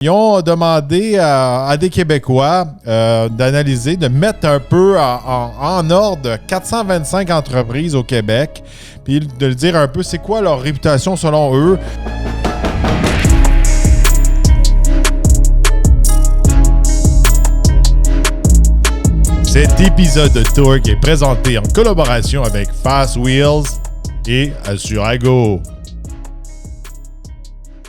Ils ont demandé à des Québécois d'analyser, de mettre un peu en ordre 425 entreprises au Québec, puis de dire un peu c'est quoi leur réputation selon eux. Cet épisode de Tour qui est présenté en collaboration avec Fast Wheels et Assurago.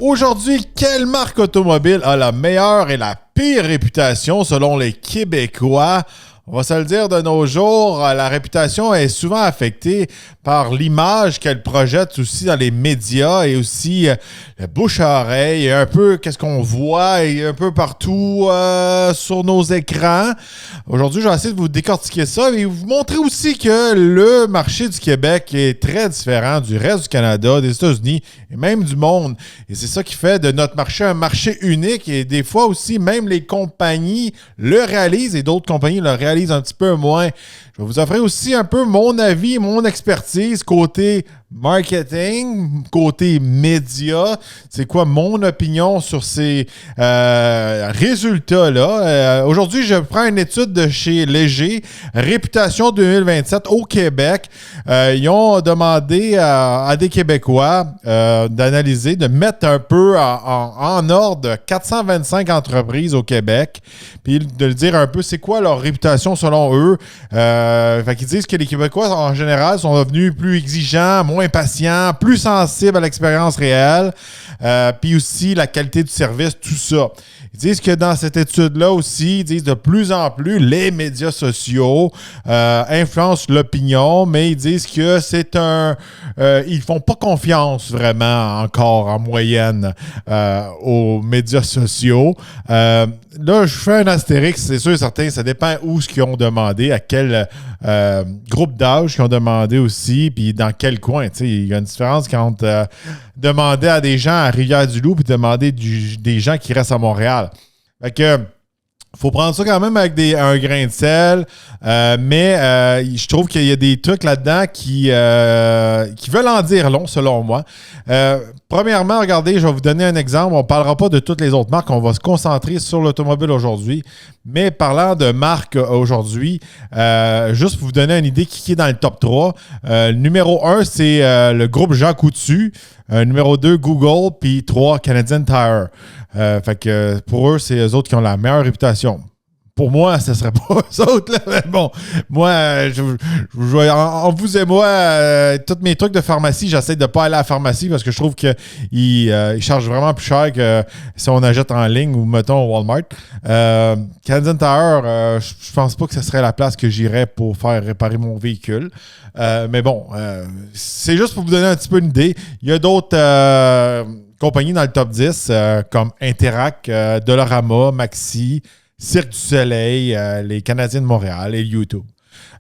Aujourd'hui, quelle marque automobile a la meilleure et la pire réputation selon les Québécois? On va se le dire de nos jours, la réputation est souvent affectée par l'image qu'elle projette aussi dans les médias et aussi le bouche à oreille et un peu qu'est-ce qu'on voit et un peu partout sur nos écrans. Aujourd'hui, je vais essayer de vous décortiquer ça et vous montrer aussi que le marché du Québec est très différent du reste du Canada, des États-Unis et même du monde. Et c'est ça qui fait de notre marché un marché unique et des fois aussi, même les compagnies le réalisent et d'autres compagnies le réalisent un petit peu moins. Je vais vous offrir aussi un peu mon avis, mon expertise côté marketing, côté média. C'est quoi mon opinion sur ces résultats-là? Aujourd'hui, je prends une étude de chez Léger, Réputation 2027 au Québec. Ils ont demandé à des Québécois d'analyser, de mettre un peu en ordre 425 entreprises au Québec, puis de dire un peu c'est quoi leur réputation selon eux. Fait qu'ils disent que les Québécois, en général, sont devenus plus exigeants, moins patients, plus sensibles à l'expérience réelle, puis aussi la qualité du service, tout ça. Ils disent que dans cette étude-là aussi, ils disent de plus en plus les médias sociaux influencent l'opinion, mais ils disent que c'est ils font pas confiance vraiment encore en moyenne aux médias sociaux. Là, je fais un astérix, c'est sûr et certain, ça dépend où ce qu'ils ont demandé, à quel groupe d'âge qu'ils ont demandé aussi, puis dans quel coin. Il y a une différence entre demander à des gens à Rivière-du-Loup puis demander des gens qui restent à Montréal. Fait que faut prendre ça quand même avec un grain de sel, mais je trouve qu'il y a des trucs là-dedans qui veulent en dire long, selon moi. Premièrement, regardez, je vais vous donner un exemple. On ne parlera pas de toutes les autres marques. On va se concentrer sur l'automobile aujourd'hui. Mais parlant de marques aujourd'hui, juste pour vous donner une idée qui est dans le top 3. Numéro 1, c'est le groupe Jean Coutu. Numéro 2, Google. Puis 3, Canadian Tire. Fait que pour eux, c'est eux autres qui ont la meilleure réputation. Pour moi, ce ne serait pas eux autres, là. Mais bon, moi, en vous et moi, tous mes trucs de pharmacie, j'essaie de ne pas aller à la pharmacie parce que je trouve qu'ils chargent vraiment plus cher que si on achète en ligne ou, mettons, au Walmart. Canadian Tire, je pense pas que ce serait la place que j'irais pour faire réparer mon véhicule. Mais bon, c'est juste pour vous donner un petit peu une idée. Il y a d'autres compagnies dans le top 10 comme Interac, Dollarama, Maxi, Cirque du Soleil, les Canadiens de Montréal et YouTube.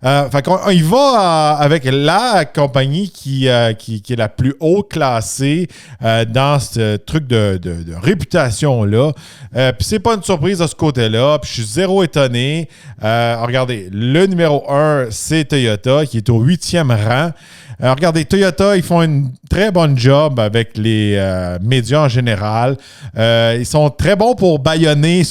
Fait qu'on y va avec la compagnie qui est la plus haut classée dans ce truc de réputation-là. Puis c'est pas une surprise de ce côté-là. Puis je suis zéro étonné. Regardez, le numéro 1, c'est Toyota qui est au 8e rang. Regardez, Toyota, ils font une très bonne job avec les médias en général. Ils sont très bons pour bâillonner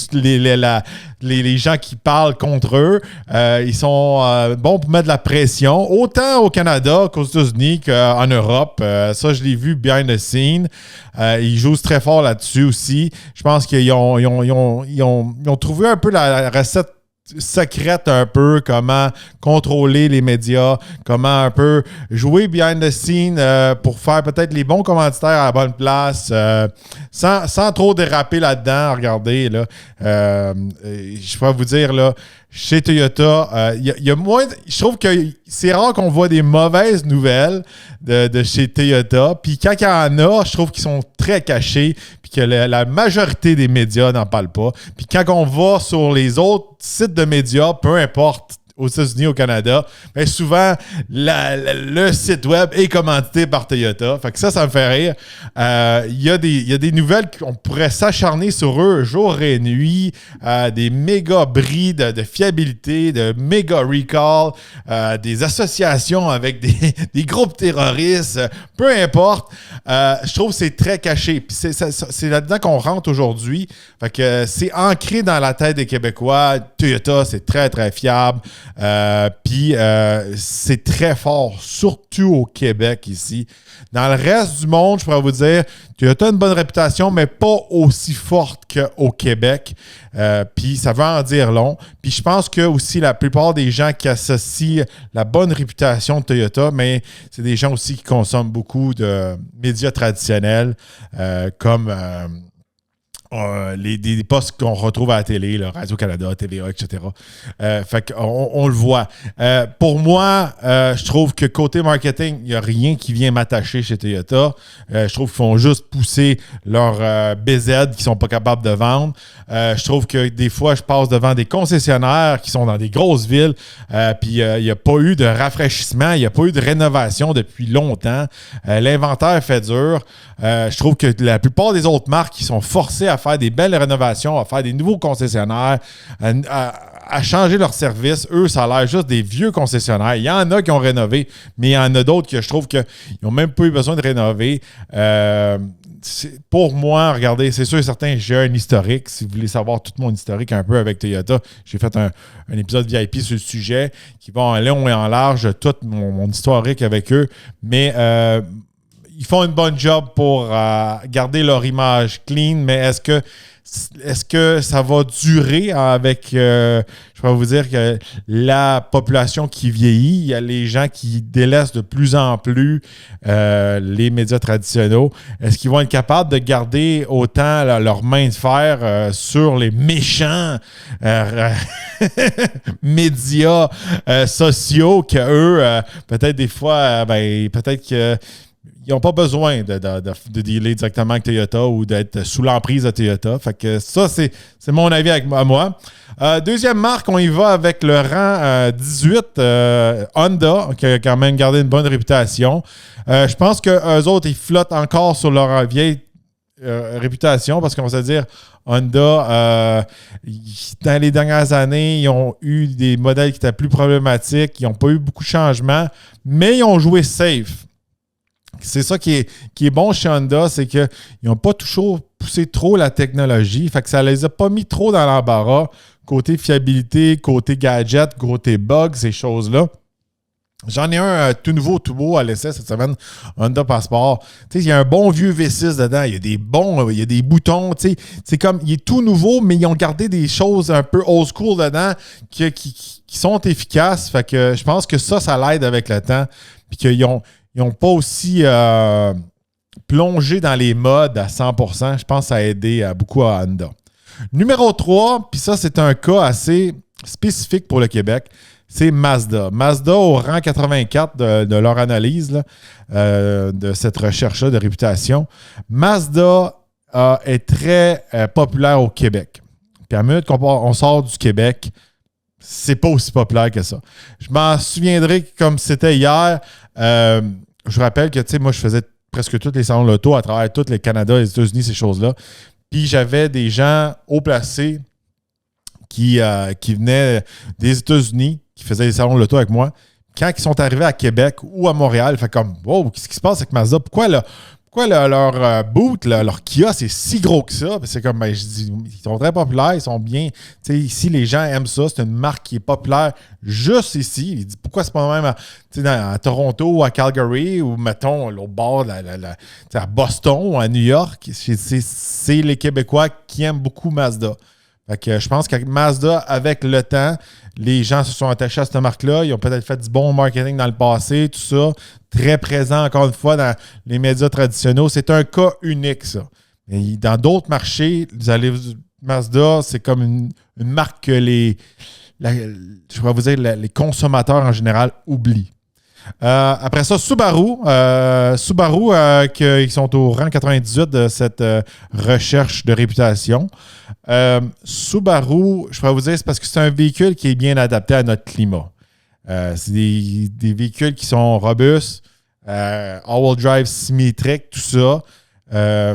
les gens qui parlent contre eux. Ils sont bons pour mettre de la pression, autant au Canada qu'aux États-Unis qu'en Europe. Ça, je l'ai vu behind the scene. Ils jouent très fort là-dessus aussi. Je pense qu'ils ont trouvé un peu la recette secrète un peu, comment contrôler les médias, comment un peu jouer behind the scene pour faire peut-être les bons commanditaires à la bonne place, sans trop déraper là-dedans. Regardez, là, je peux vous dire, là, chez Toyota, il y a moins. Je trouve que c'est rare qu'on voit des mauvaises nouvelles de chez Toyota. Puis quand il y en a, je trouve qu'ils sont très cachés. Puis que la majorité des médias n'en parlent pas. Puis quand on va sur les autres sites de médias, peu importe aux États-Unis, au Canada, mais souvent, le site web est commandité par Toyota. Fait que ça me fait rire. Il y a des nouvelles qu'on pourrait s'acharner sur eux jour et nuit. Des méga bris de fiabilité, de méga recall, des associations avec des groupes terroristes, peu importe. Je trouve que c'est très caché. Puis c'est là-dedans qu'on rentre aujourd'hui. Fait que c'est ancré dans la tête des Québécois. Toyota, c'est très, très fiable. Puis c'est très fort, surtout au Québec ici. Dans le reste du monde, je pourrais vous dire, Toyota a une bonne réputation, mais pas aussi forte qu'au Québec. Puis ça veut en dire long. Puis je pense que aussi la plupart des gens qui associent la bonne réputation de Toyota, mais c'est des gens aussi qui consomment beaucoup de médias traditionnels comme des postes qu'on retrouve à la télé, là, Radio-Canada, TVA, etc. Fait qu'on le voit. Pour moi, je trouve que côté marketing, il n'y a rien qui vient m'attacher chez Toyota. Je trouve qu'ils font juste pousser leur BZ qu'ils ne sont pas capables de vendre. Je trouve que des fois, je passe devant des concessionnaires qui sont dans des grosses villes, puis il n'y a pas eu de rafraîchissement, il n'y a pas eu de rénovation depuis longtemps. L'inventaire fait dur. Je trouve que la plupart des autres marques qui sont forcées à faire des belles rénovations, à faire des nouveaux concessionnaires, à changer leurs services. Eux, ça a l'air juste des vieux concessionnaires. Il y en a qui ont rénové, mais il y en a d'autres que je trouve qu'ils n'ont même pas eu besoin de rénover. Pour moi, regardez, c'est sûr et certain, j'ai un historique. Si vous voulez savoir tout mon historique un peu avec Toyota, j'ai fait un épisode VIP sur le sujet qui va en long et en large, tout mon historique avec eux. Mais ils font une bonne job pour garder leur image clean, mais est-ce que ça va durer avec, je vais vous dire que la population qui vieillit, il y a les gens qui délaissent de plus en plus les médias traditionnels. Est-ce qu'ils vont être capables de garder autant leur main de fer sur les méchants médias sociaux qu'eux, peut-être des fois, peut-être que ils n'ont pas besoin de dealer directement avec Toyota ou d'être sous l'emprise de Toyota. Fait que ça, c'est mon avis à moi. Deuxième marque, on y va avec le rang 18, Honda, qui a quand même gardé une bonne réputation. Je pense qu'eux autres, ils flottent encore sur leur vieille réputation parce qu'on va se dire, Honda, dans les dernières années, ils ont eu des modèles qui étaient plus problématiques, ils n'ont pas eu beaucoup de changements, mais ils ont joué safe. C'est ça qui est bon chez Honda, c'est qu'ils n'ont pas toujours poussé trop la technologie. Fait que ça ne les a pas mis trop dans l'embarras. Côté fiabilité, côté gadget, côté bugs, ces choses-là. J'en ai un tout nouveau, tout beau à l'essai cette semaine, Honda Passport. Tu sais, il y a un bon vieux V6 dedans. Il y a des boutons. Tu sais, c'est comme, il est tout nouveau, mais ils ont gardé des choses un peu old school dedans qui sont efficaces. Fait que je pense que ça l'aide avec le temps. Puis qu'ils n'ont pas aussi plongé dans les modes à 100%. Je pense que ça a aidé beaucoup à Honda. Numéro 3, puis ça, c'est un cas assez spécifique pour le Québec, c'est Mazda. Mazda, au rang 84 de leur analyse là, de cette recherche-là de réputation, Mazda est très populaire au Québec. Puis à minute qu'on sort du Québec, c'est pas aussi populaire que ça. Je m'en souviendrai comme c'était hier. Je vous rappelle que, tu sais, moi, je faisais presque tous les salons de l'auto à travers tout le Canada, les États-Unis, ces choses-là. Puis j'avais des gens haut placés qui venaient des États-Unis, qui faisaient les salons de l'auto avec moi. Quand ils sont arrivés à Québec ou à Montréal, fait comme, wow, qu'est-ce qui se passe avec Mazda? Pourquoi leur boot, leur kiosque est si gros que ça? C'est comme, je dis, ils sont très populaires, ils sont bien. Tu sais, ici, les gens aiment ça. C'est une marque qui est populaire juste ici. Il dit, pourquoi c'est pas même à Toronto ou à Calgary ou, mettons, l'autre bord, à Boston ou à New York? C'est les Québécois qui aiment beaucoup Mazda. Fait que je pense qu'avec Mazda, avec le temps, les gens se sont attachés à cette marque-là. Ils ont peut-être fait du bon marketing dans le passé, tout ça. Très présent, encore une fois, dans les médias traditionnels. C'est un cas unique, ça. Et dans d'autres marchés, Mazda, c'est comme une marque que les consommateurs en général oublient. Après ça, Subaru. Subaru, ils sont au rang 98 de cette recherche de réputation. Subaru, je pourrais vous dire, c'est parce que c'est un véhicule qui est bien adapté à notre climat. C'est des véhicules qui sont robustes, all-wheel drive symétrique, tout ça.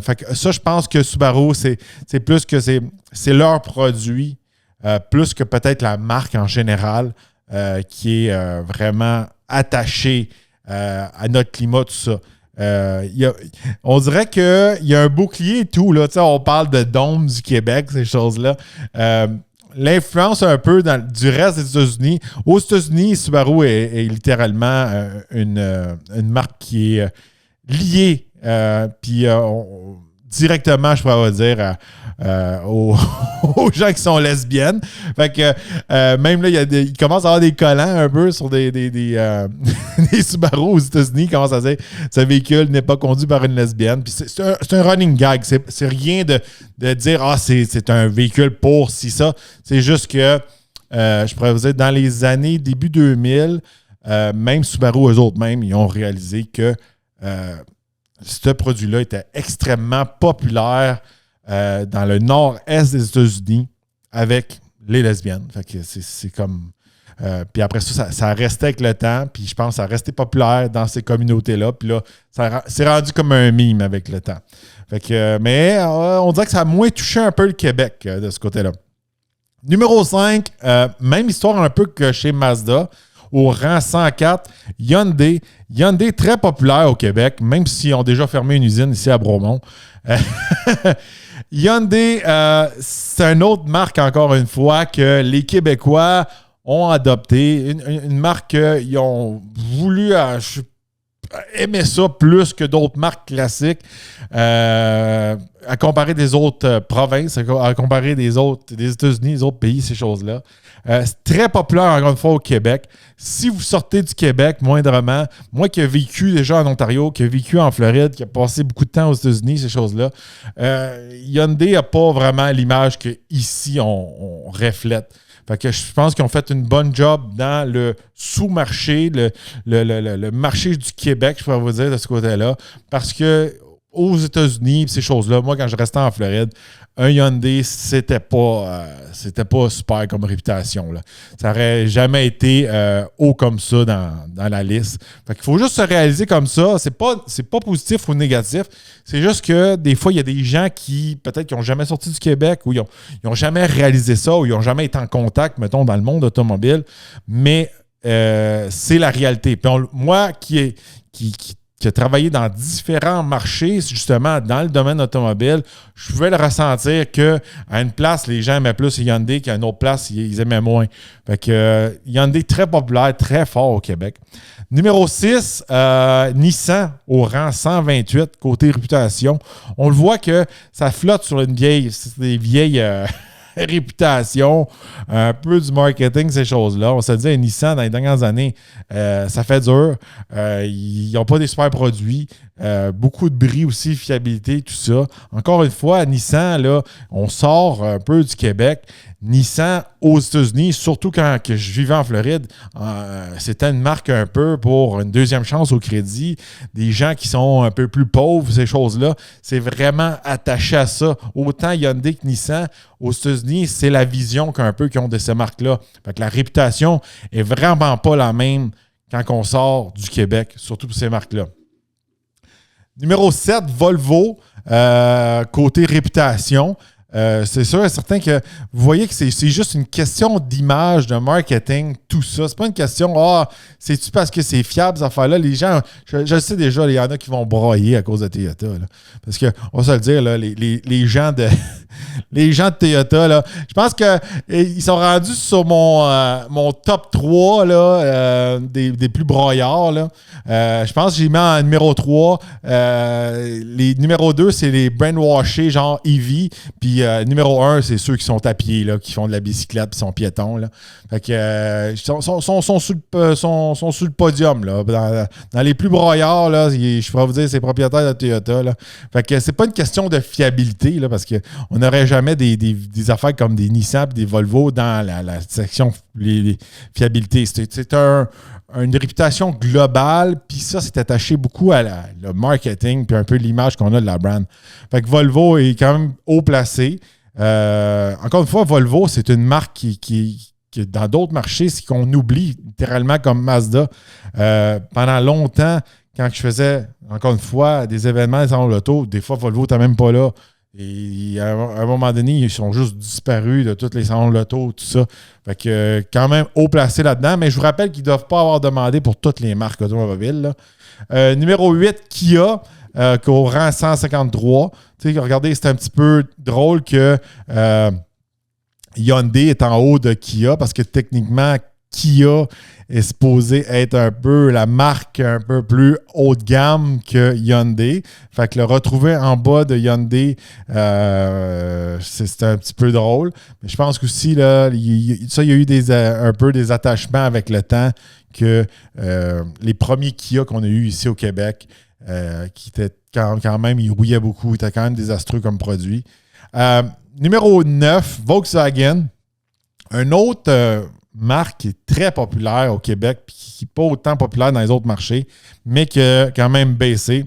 Fait que ça, je pense que Subaru, c'est plus que c'est leur produit, plus que peut-être la marque en général, qui est vraiment attachée à notre climat, tout ça. On dirait qu'il y a un bouclier et tout. Là, on parle de dôme du Québec, ces choses-là. L'influence un peu du reste des États-Unis. Aux États-Unis, Subaru est littéralement une marque qui est liée. Puis directement, je pourrais dire, aux gens qui sont lesbiennes. Fait que même là, il commence à avoir des collants un peu sur des Subaru aux États-Unis. Ils commencent à dire ce véhicule n'est pas conduit par une lesbienne. Puis c'est un running gag. C'est rien de dire c'est un véhicule pour ça. C'est juste que je pourrais vous dire, dans les années début 2000, même Subaru, eux autres même, ils ont réalisé que ce produit-là était extrêmement populaire dans le nord-est des États-Unis avec les lesbiennes. Fait que c'est comme... puis après ça restait avec le temps. Puis je pense que ça a resté populaire dans ces communautés-là. Puis là, c'est rendu comme un meme avec le temps. Fait que, mais on dirait que ça a moins touché un peu le Québec de ce côté-là. Numéro 5, même histoire un peu que chez Mazda. Au rang 104, Hyundai. Hyundai, très populaire au Québec, même s'ils ont déjà fermé une usine ici à Bromont. Hyundai, c'est une autre marque, encore une fois, que les Québécois ont adopté. Une marque qu'ils ont voulu aimer ça plus que d'autres marques classiques. À comparer des autres provinces, à comparer des États-Unis, des autres pays, ces choses-là. C'est très populaire, encore une fois, au Québec. Si vous sortez du Québec, moindrement, moi qui ai vécu déjà en Ontario, qui ai vécu en Floride, qui a passé beaucoup de temps aux États-Unis, ces choses-là, Hyundai n'a pas vraiment l'image qu'ici, on reflète. Fait que je pense qu'ils ont fait une bonne job dans le sous-marché, le marché du Québec, je pourrais vous dire, de ce côté-là. Parce que aux États-Unis, ces choses-là, moi, quand je restais en Floride, un Hyundai, c'était pas super comme réputation. Là. Ça n'aurait jamais été haut comme ça dans la liste. Fait qu'il faut juste se réaliser comme ça. C'est pas positif ou négatif. C'est juste que des fois, il y a des gens qui, peut-être, qui n'ont jamais sorti du Québec ou ils n'ont jamais réalisé ça ou ils n'ont jamais été en contact, mettons, dans le monde automobile. Mais c'est la réalité. Puis moi, qui a travaillé dans différents marchés, justement, dans le domaine automobile, je pouvais le ressentir qu'à une place, les gens aimaient plus Hyundai qu'à une autre place, ils aimaient moins. Fait que Hyundai, très populaire, très fort au Québec. Numéro 6, Nissan, au rang 128, côté réputation. On le voit que ça flotte sur des vieilles réputation, un peu du marketing, ces choses-là. On se dit, Nissan, dans les dernières années, ça fait dur. Ils n'ont pas des super produits. Beaucoup de bris aussi, fiabilité, tout ça. Encore une fois, Nissan, là, on sort un peu du Québec. Nissan, aux États-Unis, surtout quand je vivais en Floride, c'était une marque un peu pour une deuxième chance au crédit. Des gens qui sont un peu plus pauvres, ces choses-là, c'est vraiment attaché à ça. Autant Hyundai que Nissan, aux États-Unis, c'est la vision qu'un peu qu'ils ont de ces marques-là. Fait que la réputation est vraiment pas la même quand on sort du Québec, surtout pour ces marques-là. Numéro 7, Volvo, côté réputation. C'est sûr et certain que vous voyez que c'est juste une question d'image, de marketing, tout ça. C'est pas une question, c'est-tu parce que c'est fiable, ces affaires-là? Les gens, je le sais déjà, il y en a qui vont broyer à cause de Toyota. Là. Parce que, on va se le dire, là, les gens de les gens de Toyota, là, je pense qu'ils sont rendus sur mon top 3 là, des plus broyards. Là. Je pense que j'ai mis en numéro 3. Les numéro 2, c'est les brainwashés, genre EV. Puis numéro 1, c'est ceux qui sont à pied, là, qui font de la bicyclette et qui sont piétons. Là. Fait que, sont sur le podium. Là. Dans les plus broyards, là, je pourrais vous dire, c'est propriétaires de Toyota. Là. Fait que c'est pas une question de fiabilité, là, parce qu'on n'aurait jamais des affaires comme des Nissan et des Volvo dans la section les fiabilité. C'est une réputation globale, puis ça, c'est attaché beaucoup à le marketing puis un peu l'image qu'on a de la brand. Fait que Volvo est quand même haut placé. Encore une fois, Volvo, c'est une marque qui dans d'autres marchés, c'est qu'on oublie littéralement comme Mazda. Pendant longtemps, quand je faisais, encore une fois, des événements des salons de l'auto, des fois, Volvo n'était même pas là. Et à un moment donné, ils sont juste disparus de tous les salons de l'auto, tout ça. Fait que quand même haut placé là-dedans. Mais je vous rappelle qu'ils ne doivent pas avoir demandé pour toutes les marques automobiles. Numéro 8, Kia, qu'au rang 153. Regardez, c'est un petit peu drôle que Hyundai est en haut de Kia parce que techniquement, Kia est supposé être un peu la marque un peu plus haut de gamme que Hyundai. Fait que le retrouver en bas de Hyundai, c'est un petit peu drôle. Mais je pense qu'aussi, là, il y a eu un peu des attachements avec le temps que les premiers Kia qu'on a eus ici au Québec, qui étaient quand même, ils rouillaient beaucoup, ils étaient quand même désastreux comme produit. Numéro 9, Volkswagen. Un autre marque qui est très populaire au Québec et qui n'est pas autant populaire dans les autres marchés, mais qui a quand même baissé.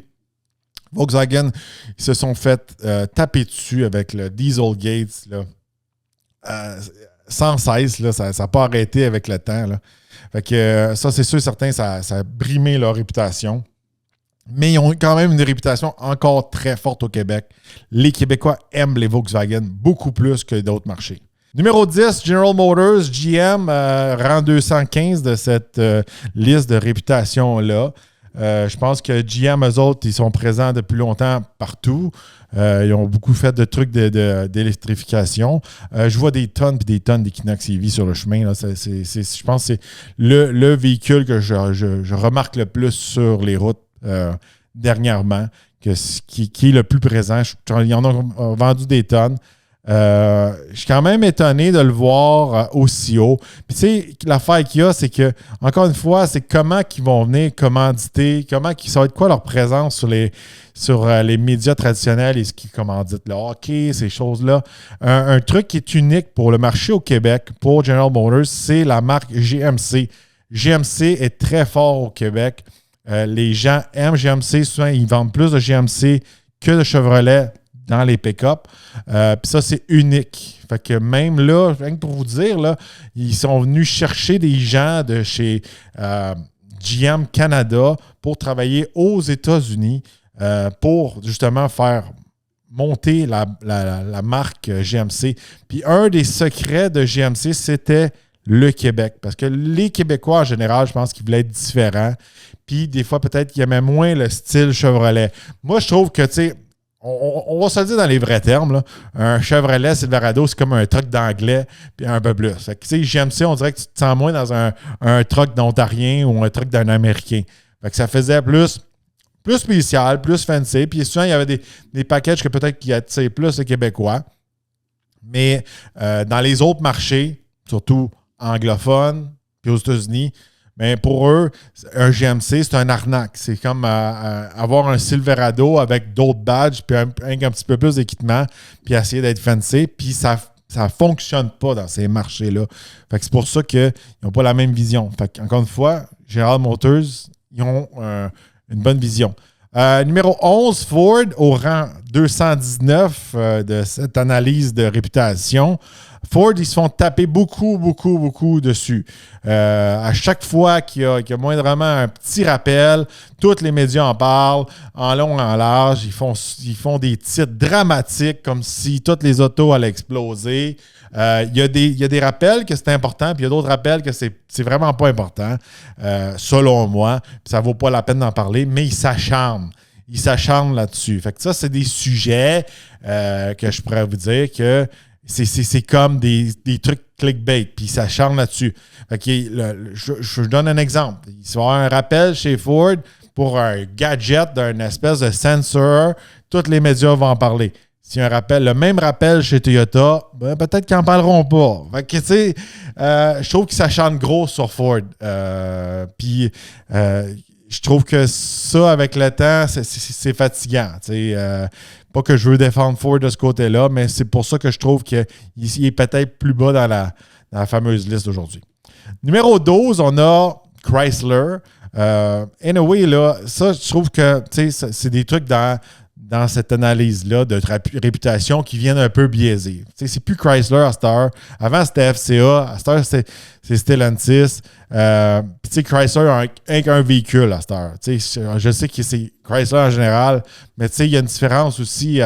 Volkswagen, ils se sont fait taper dessus avec le Dieselgate là, sans cesse. Là, ça n'a pas arrêté avec le temps. Là. Fait que, ça, c'est sûr certain, ça a brimé leur réputation. Mais ils ont quand même une réputation encore très forte au Québec. Les Québécois aiment les Volkswagen beaucoup plus que d'autres marchés. Numéro 10, General Motors, GM, rang 215 de cette liste de réputation-là. Je pense que GM, eux autres, ils sont présents depuis longtemps partout. Ils ont beaucoup fait de trucs d'électrification. Je vois des tonnes et des tonnes d'Equinox EV sur le chemin. Là. Je pense que c'est le véhicule que je remarque le plus sur les routes dernièrement, qui est le plus présent. Ils en ont vendu des tonnes. Je suis quand même étonné de le voir aussi haut. Puis tu sais, l'affaire qu'il y a, c'est que, encore une fois, c'est comment ils vont venir commanditer, ça va être quoi leur présence sur les médias traditionnels et ce qu'ils commanditent, le hockey, ces choses-là. Un truc qui est unique pour le marché au Québec, pour General Motors, c'est la marque GMC. GMC est très fort au Québec. Les gens aiment GMC. Souvent, ils vendent plus de GMC que de Chevrolet dans les pick-up. Puis ça, c'est unique. Fait que même là, rien que pour vous dire, là, ils sont venus chercher des gens de chez GM Canada pour travailler aux États-Unis pour justement faire monter la marque GMC. Puis un des secrets de GMC, c'était le Québec. Parce que les Québécois, en général, je pense qu'ils voulaient être différents. Puis des fois, peut-être qu'ils aimaient moins le style Chevrolet. Moi, je trouve que, tu sais, on va se le dire dans les vrais termes, là. Un Chevrolet Silverado, c'est comme un truck d'anglais, puis un peu plus. Fait que, tu sais, GMC, on dirait que tu te sens moins dans un truck d'Ontarien ou un truck d'un Américain. Fait que ça faisait plus spécial, plus fancy. Puis souvent, il y avait des packages que peut-être qui attiraient plus les Québécois. Mais dans les autres marchés, surtout anglophones, puis aux États-Unis, mais pour eux, un GMC, c'est un arnaque. C'est comme avoir un Silverado avec d'autres badges, puis un petit peu plus d'équipement, puis essayer d'être fancy. Puis ça ne fonctionne pas dans ces marchés-là. Fait que c'est pour ça qu'ils n'ont pas la même vision. Fait qu'encore une fois, General Motors, ils ont une bonne vision. Numéro 11, Ford, au rang 219 de cette analyse de réputation. Ford, ils se font taper beaucoup dessus. À chaque fois qu'il y a moindrement un petit rappel, tous les médias en parlent, en long, en large. Ils font des titres dramatiques comme si toutes les autos allaient exploser. Il y a des rappels que c'est important, puis il y a d'autres rappels que c'est vraiment pas important, selon moi. Puis ça vaut pas la peine d'en parler, mais ils s'acharnent. Ils s'acharnent là-dessus. Fait que ça, c'est des sujets que je pourrais vous dire que c'est comme des trucs clickbait, puis ils s'acharnent là-dessus. Fait que je donne un exemple. Il va y avoir un rappel chez Ford pour un gadget d'un espèce de sensor. Tous les médias vont en parler. s'il y a un rappel, le même rappel chez Toyota, ben, peut-être qu'ils n'en parleront pas. Fait que, tu sais, je trouve que ça chante gros sur Ford. Puis, je trouve que ça, avec le temps, c'est fatigant. Pas que je veux défendre Ford de ce côté-là, mais c'est pour ça que je trouve qu'il est peut-être plus bas dans la fameuse liste d'aujourd'hui. Numéro 12, on a Chrysler. Anyway, là, ça, je trouve que c'est des trucs dans cette analyse-là de réputation qui viennent un peu biaisés. C'est plus Chrysler à cette heure. Avant, c'était FCA. À cette heure, c'est Stellantis. Puis, Chrysler a un véhicule à cette heure. Je sais que c'est Chrysler en général, mais il y a une différence aussi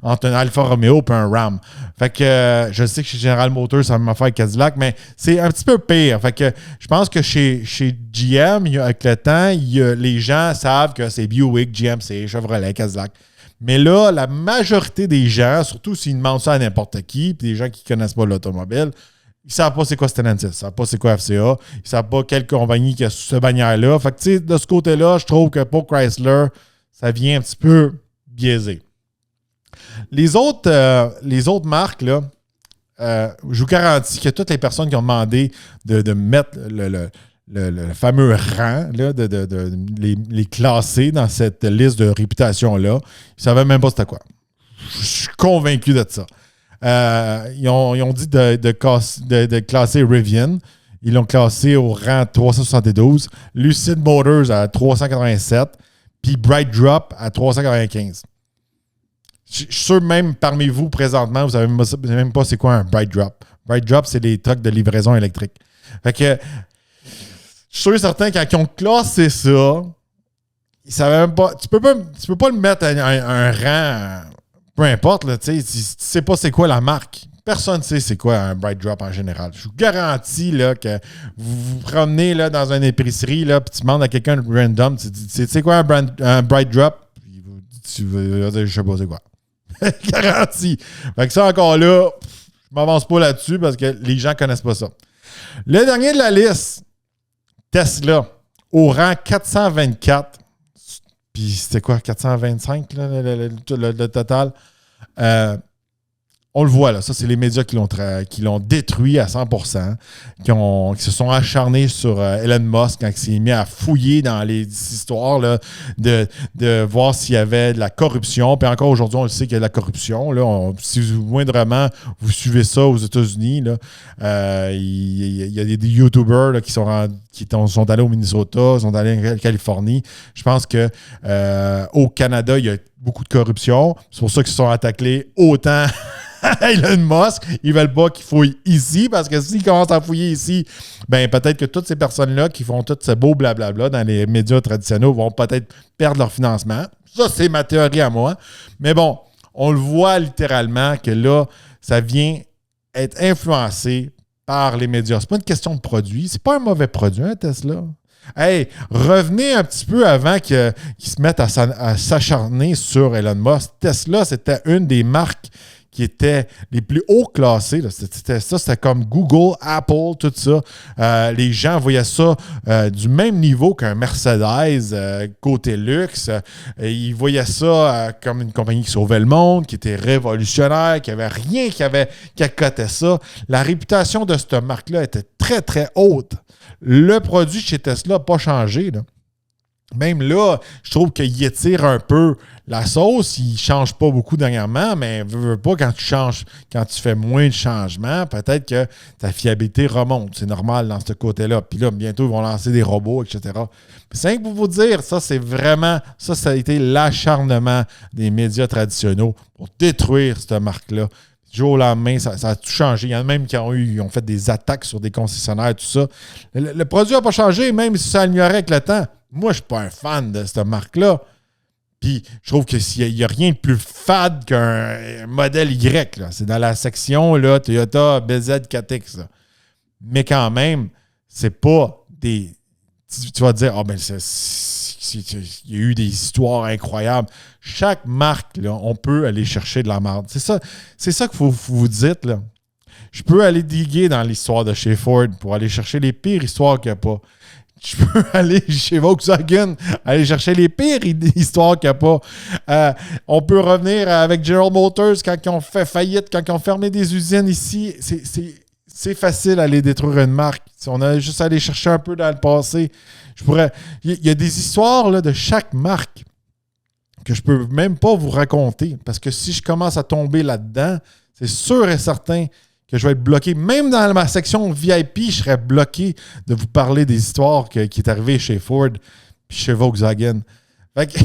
entre un Alfa Romeo et un Ram. Fait que je sais que chez General Motors, ça m'a fait Cadillac, mais c'est un petit peu pire. Fait que je pense que chez GM, avec le temps, les gens savent que c'est Buick, GM, c'est Chevrolet, Cadillac. Mais là, la majorité des gens, surtout s'ils demandent ça à n'importe qui, puis des gens qui ne connaissent pas l'automobile, ils ne savent pas c'est quoi Stellantis, ils ne savent pas c'est quoi FCA, ils ne savent pas quelle compagnie qui a cette bannière-là. Fait que, de ce côté-là, je trouve que pour Chrysler, ça vient un petit peu biaisé. Les autres marques, là, je vous garantis que toutes les personnes qui ont demandé de mettre le fameux rang, là, les classer dans cette liste de réputation-là, ils ne savaient même pas c'était quoi. Je suis convaincu de ça. Ils ont dit de classer Rivian. Ils l'ont classé au rang 372. Lucid Motors à 387. Puis Bright Drop à 395. Je suis sûr même parmi vous, présentement, vous ne savez même pas c'est quoi un Bright Drop. Bright Drop, c'est des trucks de livraison électrique. Fait que je suis sûr et certain quand ils ont classé ça, ils savaient même pas. Tu peux pas le mettre à un rang, peu importe, là, tu sais pas c'est quoi la marque. Personne ne sait c'est quoi un Bright Drop en général. Je vous garantis là, que vous vous promenez là, dans une épicerie, là, puis tu demandes à quelqu'un de random, tu dis c'est quoi un Bright Drop? Puis tu vas dire je sais pas c'est quoi. Garantie. Fait que ça encore là, je m'avance pas là-dessus parce que les gens connaissent pas ça. Le dernier de la liste, Tesla, au rang 424, puis c'était quoi, 425, là, le total? On le voit, là. Ça, c'est les médias qui l'ont détruit à 100%, qui se sont acharnés sur Elon Musk quand il s'est mis à fouiller dans les histoires là, de voir s'il y avait de la corruption. Puis encore aujourd'hui, on le sait qu'il y a de la corruption. Là. Si vous, moindrement, vous suivez ça aux États-Unis, là, il y a des YouTubers là, qui sont allés au Minnesota, sont allés en Californie. Je pense qu'au Canada, il y a beaucoup de corruption. C'est pour ça qu'ils se sont attaqués autant Elon Musk. Ils veulent pas qu'ils fouillent ici parce que s'ils commencent à fouiller ici, ben peut-être que toutes ces personnes-là qui font tout ce beau blablabla dans les médias traditionnels vont peut-être perdre leur financement. Ça, c'est ma théorie à moi. Mais bon, on le voit littéralement que là, ça vient être influencé par les médias. C'est pas une question de produit. C'est pas un mauvais produit, un Tesla. Hey, revenez un petit peu avant qu'ils se mettent à s'acharner sur Elon Musk. Tesla, c'était une des marques qui étaient les plus haut classées. C'était comme Google, Apple, tout ça. Les gens voyaient ça du même niveau qu'un Mercedes côté luxe. Ils voyaient ça comme une compagnie qui sauvait le monde, qui était révolutionnaire, qui n'avait rien qui accotait ça. La réputation de cette marque-là était très, très haute. Le produit chez Tesla n'a pas changé, là. Même là, je trouve qu'il étire un peu la sauce. Il ne change pas beaucoup dernièrement, mais veux pas quand tu fais moins de changements, peut-être que ta fiabilité remonte. C'est normal dans ce côté-là. Puis là, bientôt, ils vont lancer des robots, etc. C'est rien que pour vous dire, ça a été l'acharnement des médias traditionnels pour détruire cette marque-là. Du jour au lendemain, ça a tout changé. Il y en a même qui ont fait des attaques sur des concessionnaires, tout ça. Le produit n'a pas changé, même si ça améliorait avec le temps. Moi, je ne suis pas un fan de cette marque-là. Puis, je trouve qu'il n'y a rien de plus fade qu'un modèle Y. Là. C'est dans la section là, Toyota BZ4X. Là. Mais quand même, c'est pas des... Tu vas te dire, il y a eu des histoires incroyables. Chaque marque, là, on peut aller chercher de la merde. C'est ça qu'il faut vous dites. Là. Je peux aller diguer dans l'histoire de chez Ford pour aller chercher les pires histoires qu'il n'y a pas. je peux aller chez Volkswagen, aller chercher les pires histoires qu'il n'y a pas. On peut revenir avec General Motors quand ils ont fait faillite, quand ils ont fermé des usines ici. C'est facile d'aller détruire une marque. Si on a juste à aller chercher un peu dans le passé. Il y a des histoires là, de chaque marque que je peux même pas vous raconter. Parce que si je commence à tomber là-dedans, c'est sûr et certain que je vais être bloqué. Même dans ma section VIP, je serais bloqué de vous parler des histoires qui est arrivé chez Ford puis chez Volkswagen. Fait que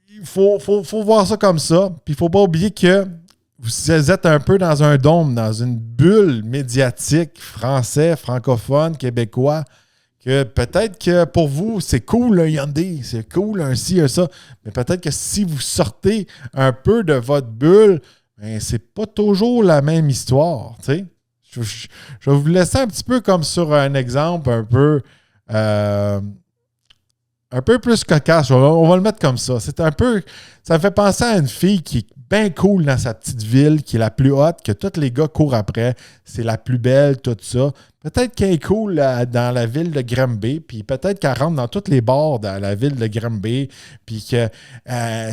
il faut voir ça comme ça. Puis il ne faut pas oublier que vous êtes un peu dans un dôme, dans une bulle médiatique français, francophone, québécois, que peut-être que pour vous, c'est cool un Hyundai, c'est cool un ci, un ça, mais peut-être que si vous sortez un peu de votre bulle, ben, c'est pas toujours la même histoire, tu sais. Je vais vous laisser un petit peu comme sur un exemple un peu plus cocasse. On va le mettre comme ça. C'est un peu... Ça me fait penser à une fille qui est bien cool dans sa petite ville, qui est la plus haute, que tous les gars courent après. C'est la plus belle, tout ça. Peut-être qu'elle est cool dans la ville de Granby, puis peut-être qu'elle rentre dans tous les bars dans la ville de Granby, puis que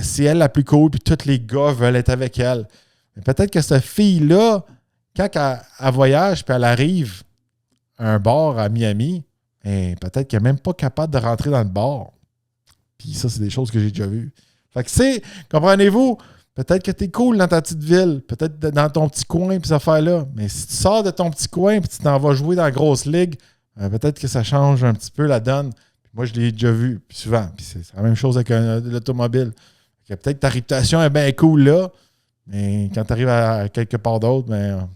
c'est elle la plus cool, puis tous les gars veulent être avec elle. Mais peut-être que cette fille-là, quand elle voyage, puis elle arrive à un bar à Miami, peut-être qu'elle n'est même pas capable de rentrer dans le bar. Puis ça, c'est des choses que j'ai déjà vues. Fait que comprenez-vous, peut-être que tu es cool dans ta petite ville, peut-être dans ton petit coin, puis cette affaire-là. Mais si tu sors de ton petit coin, puis tu t'en vas jouer dans la grosse ligue, peut-être que ça change un petit peu la donne. Puis moi, je l'ai déjà vu, puis souvent. Puis c'est la même chose avec l'automobile. Peut-être que ta réputation est bien cool là, mais quand tu arrives à quelque part d'autre, ben,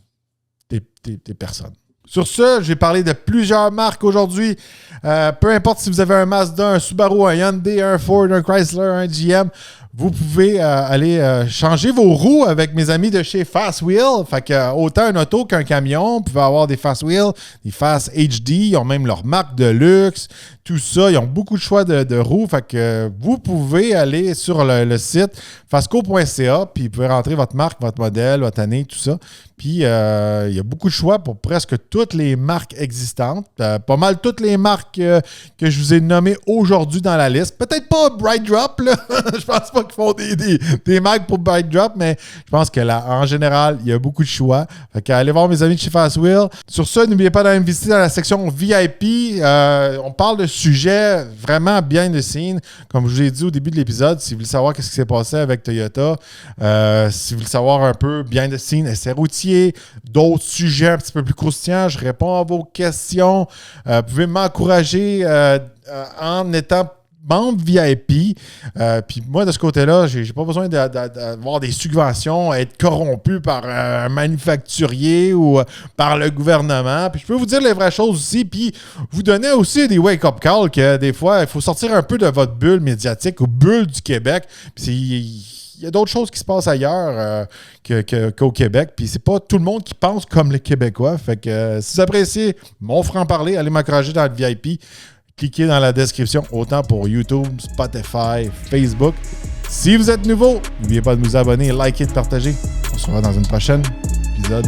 t'es personne. Sur ce, j'ai parlé de plusieurs marques aujourd'hui. Peu importe si vous avez un Mazda, un Subaru, un Hyundai, un Ford, un Chrysler, un GM, vous pouvez aller changer vos roues avec mes amis de chez Fast Wheel. Fait que autant un auto qu'un camion, vous pouvez avoir des Fast Wheel, des Fast HD, ils ont même leur marque de luxe, tout ça. Ils ont beaucoup de choix de roues. Fait que vous pouvez aller sur le site fastco.ca, puis vous pouvez rentrer votre marque, votre modèle, votre année, tout ça. Puis, il y a beaucoup de choix pour presque toutes les marques existantes. Pas mal toutes les marques que je vous ai nommées aujourd'hui dans la liste. Peut-être pas Bright Drop, là. Je pense pas qu'ils font des marques pour Bright Drop, mais je pense que là, en général, il y a beaucoup de choix. Fait qu'allez voir mes amis de chez Fast Wheel. Sur ça, n'oubliez pas d'aller me visiter dans la section VIP. On parle de sujets vraiment behind the scenes. Comme je vous ai dit au début de l'épisode, si vous voulez savoir ce qui s'est passé avec Toyota, si vous voulez savoir un peu behind the scenes, essais routiers, d'autres sujets un petit peu plus croustillants, je réponds à vos questions. Vous pouvez m'encourager en étant membre VIP. Puis moi, de ce côté-là, j'ai pas besoin d'avoir des subventions, être corrompu par un manufacturier ou par le gouvernement. Puis je peux vous dire les vraies choses aussi, puis vous donner aussi des wake-up calls que des fois, il faut sortir un peu de votre bulle médiatique ou bulle du Québec. Puis il y a d'autres choses qui se passent ailleurs qu'au Québec. Puis c'est pas tout le monde qui pense comme les Québécois. Fait que si vous appréciez mon franc-parler, allez m'encourager dans le VIP. Cliquez dans la description, autant pour YouTube, Spotify, Facebook. Si vous êtes nouveau, n'oubliez pas de vous abonner, liker et de partager. On se revoit dans une prochaine épisode.